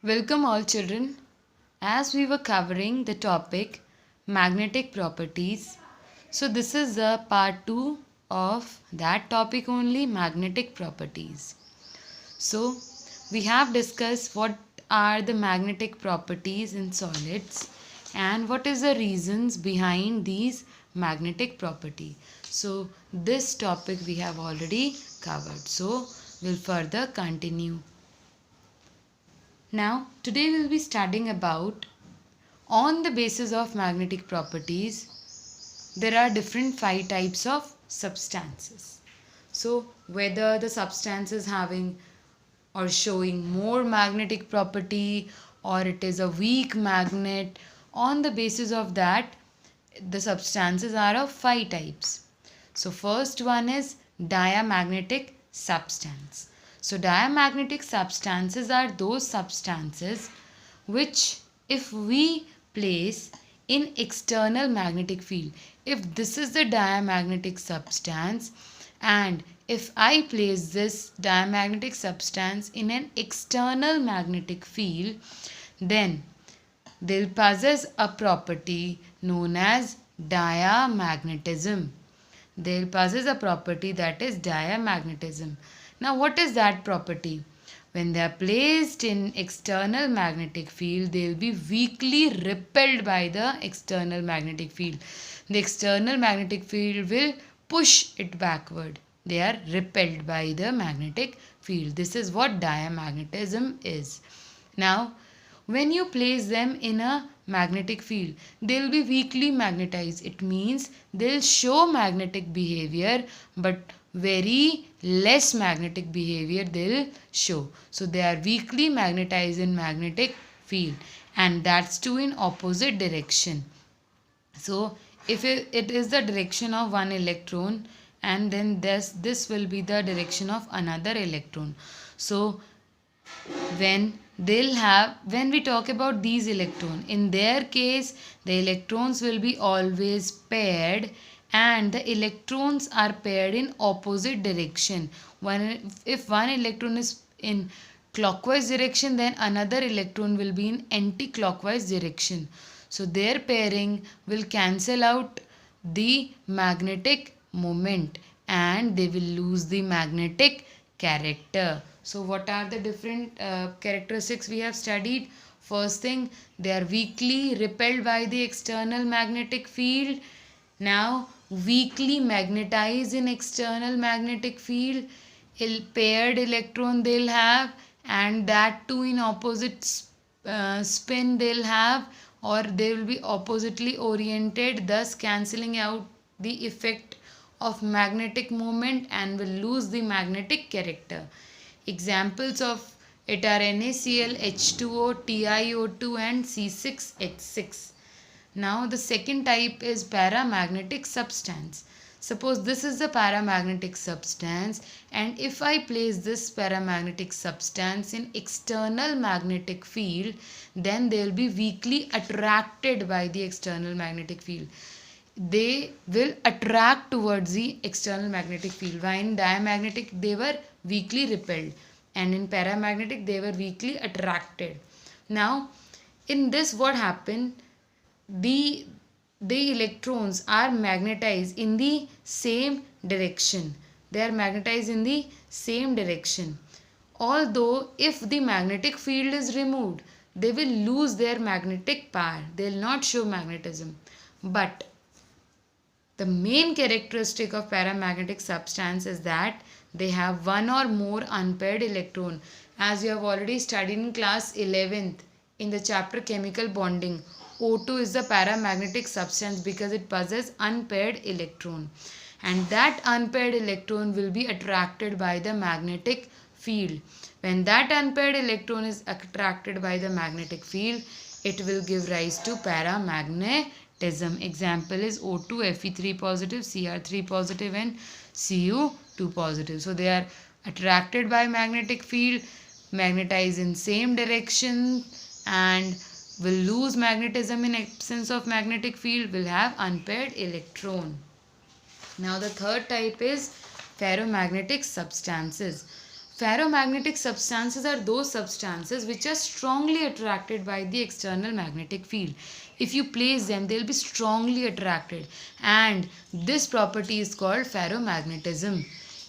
Welcome all children. As we were covering the topic magnetic properties, so this is the part 2 of that topic only, magnetic properties. So we have discussed what are the magnetic properties in solids and what is the reasons behind these magnetic property. So this topic we have already covered. So we'll further continue. Now, today we'll be studying about on the basis of magnetic properties, there are different 5 types of substances. So, whether the substance is having or showing more magnetic property or it is a weak magnet, on the basis of that, the substances are of 5 types. So, first one is diamagnetic substance. So, diamagnetic substances are those substances which, if we place in external magnetic field, if this is the diamagnetic substance and if I place this diamagnetic substance in an external magnetic field, then they'll possess a property known as diamagnetism. They'll possess a property that is diamagnetism. Now, what is that property? When they are placed in external magnetic field, they will be weakly repelled by the external magnetic field. The external magnetic field will push it backward. They are repelled by the magnetic field. This is what diamagnetism is. Now, when you place them in a magnetic field, they will be weakly magnetized. It means they'll show magnetic behavior, but very less magnetic behavior they'll show. So they are weakly magnetized in magnetic field, and that's too in opposite direction. So if it is the direction of one electron, and then this will be the direction of another electron. So when we talk about these electrons, in their case the electrons will be always paired, and the electrons are paired in opposite direction. If one electron is in clockwise direction, then another electron will be in anti-clockwise direction. So their pairing will cancel out the magnetic moment and they will lose the magnetic character. So what are the different characteristics we have studied? First thing, they are weakly repelled by the external magnetic field. Now, weakly magnetized in external magnetic field. Paired electron they'll have, and that too in opposite spin they'll have, or they will be oppositely oriented, thus cancelling out the effect of magnetic moment and will lose the magnetic character. Examples of it are NaCl, H2O, TiO2 and C6H6. Now the second type is paramagnetic substance. Suppose this is the paramagnetic substance, and if I place this paramagnetic substance in external magnetic field, then they will be weakly attracted by the external magnetic field. They will attract towards the external magnetic field. While in diamagnetic they were weakly repelled, and in paramagnetic they were weakly attracted. Now in this what happened? The electrons are magnetized in the same direction. They are magnetized in the same direction. Although if the magnetic field is removed, they will lose their magnetic power. They will not show magnetism. But the main characteristic of paramagnetic substance is that they have one or more unpaired electron. As you have already studied in class 11th in the chapter chemical bonding, O2 is the paramagnetic substance because it possesses unpaired electron, and that unpaired electron will be attracted by the magnetic field. When that unpaired electron is attracted by the magnetic field, it will give rise to paramagnetism. Example is O2 Fe3 positive, Cr3 positive and Cu2 positive. So they are attracted by magnetic field, magnetize in same direction, and will lose magnetism in absence of magnetic field, will have unpaired electron. Now the third type is ferromagnetic substances. Ferromagnetic substances are those substances which are strongly attracted by the external magnetic field. If you place them, they'll be strongly attracted, and this property is called ferromagnetism.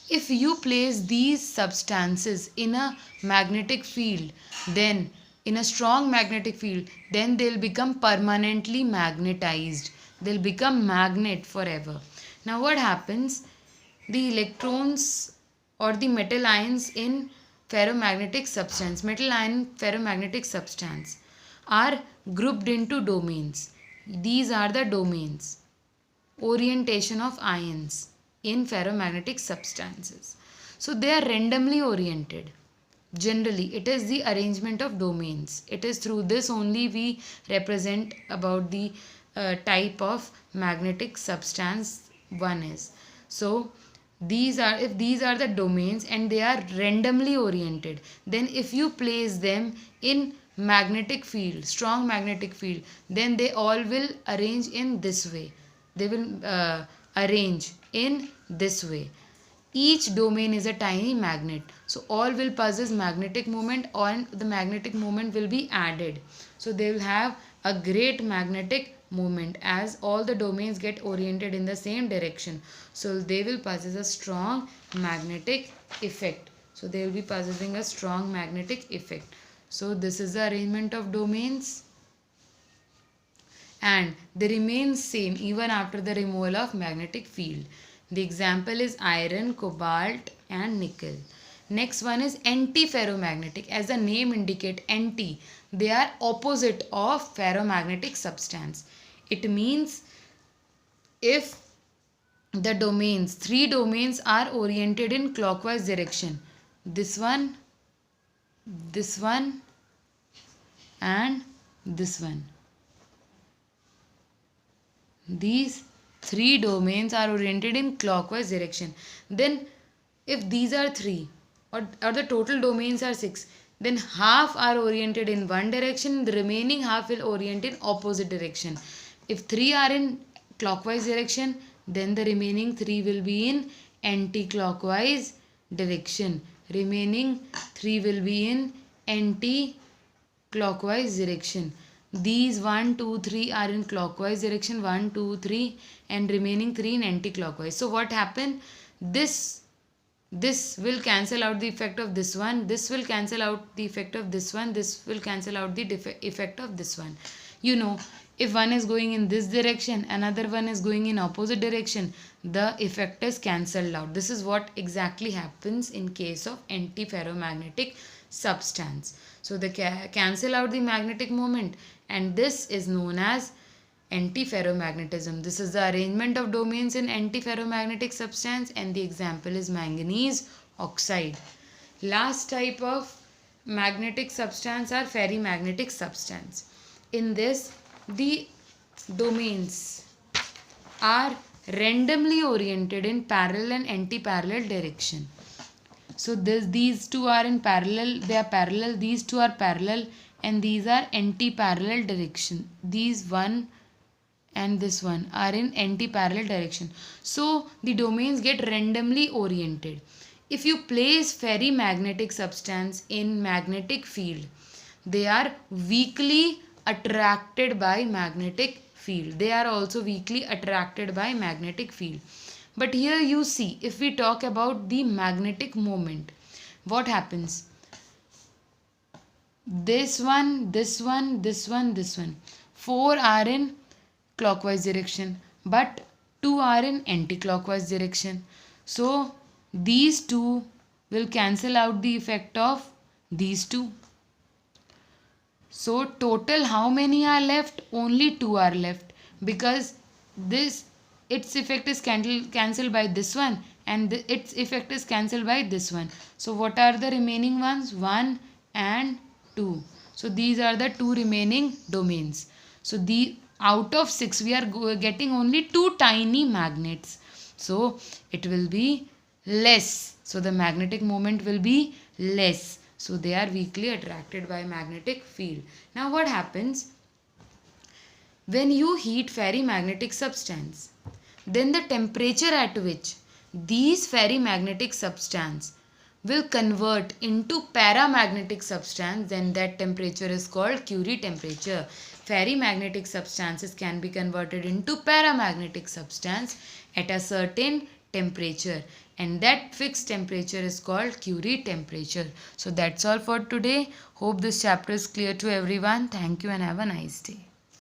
If you place these substances in a magnetic field, then in a strong magnetic field, then they'll become permanently magnetized. They'll become magnet forever. Now what happens? The electrons or the metal ions in metal ion ferromagnetic substance are grouped into domains. These are the domains, orientation of ions in ferromagnetic substances. So they are randomly oriented. Generally, it is the arrangement of domains. It is through this only we represent about the type of magnetic substance one is. So if these are the domains and they are randomly oriented, then if you place them in magnetic field, strong magnetic field, then they all will arrange in this way. They will arrange in this way. Each domain is a tiny magnet, so all will possess magnetic moment, and the magnetic moment will be added, so they will have a great magnetic moment as all the domains get oriented in the same direction. So they will possess a strong magnetic effect. So they will be possessing a strong magnetic effect. So this is the arrangement of domains, and they remain same even after the removal of magnetic field. The example is iron, cobalt and nickel. Next one is antiferromagnetic. As the name indicate, anti, they are opposite of ferromagnetic substance. It means if the domains, three domains are oriented in clockwise direction, this one and this one. These three domains are oriented in clockwise direction. Then if these are three or the total domains are six, then half are oriented in one direction, the remaining half will orient in opposite direction. If three are in clockwise direction, then the remaining three will be in anti-clockwise direction. Remaining three will be in anti-clockwise direction. These 1, 2, 3 are in clockwise direction, 1, 2, 3, and remaining 3 in anti-clockwise. So what happened? This will cancel out the effect of this one, this will cancel out the effect of this one, this will cancel out the effect of this one. You know, if one is going in this direction, another one is going in opposite direction, the effect is cancelled out. This is what exactly happens in case of antiferromagnetic substance. So they cancel out the magnetic moment, and this is known as antiferromagnetism. This is the arrangement of domains in antiferromagnetic substance, and the example is manganese oxide. Last type of magnetic substance are ferrimagnetic substance. In this, the domains are randomly oriented in parallel and anti-parallel direction. So these two are in parallel, they are parallel, these two are parallel, and these are anti-parallel direction. These one and this one are in anti-parallel direction. So the domains get randomly oriented. If you place ferrimagnetic substance in magnetic field, they are weakly attracted by magnetic field. They are also weakly attracted by magnetic field. But here you see, if we talk about the magnetic moment, what happens? This one, this one, this one, this one. 4 are in clockwise direction, but 2 are in anti-clockwise direction. So these two will cancel out the effect of these two. So total how many are left? Only 2 are left, because its effect is cancelled by this one, and its effect is cancelled by this one. So what are the remaining ones? 1 and 2. So these are the 2 remaining domains. So out of 6 we are getting only 2 tiny magnets. So it will be less. So the magnetic moment will be less. So they are weakly attracted by magnetic field. Now what happens? When you heat ferrimagnetic substance, then the temperature at which these ferrimagnetic substance will convert into paramagnetic substance, then that temperature is called Curie temperature. Ferrimagnetic substances can be converted into paramagnetic substance at a certain temperature, and that fixed temperature is called Curie temperature. So that's all for today. Hope this chapter is clear to everyone. Thank you and have a nice day.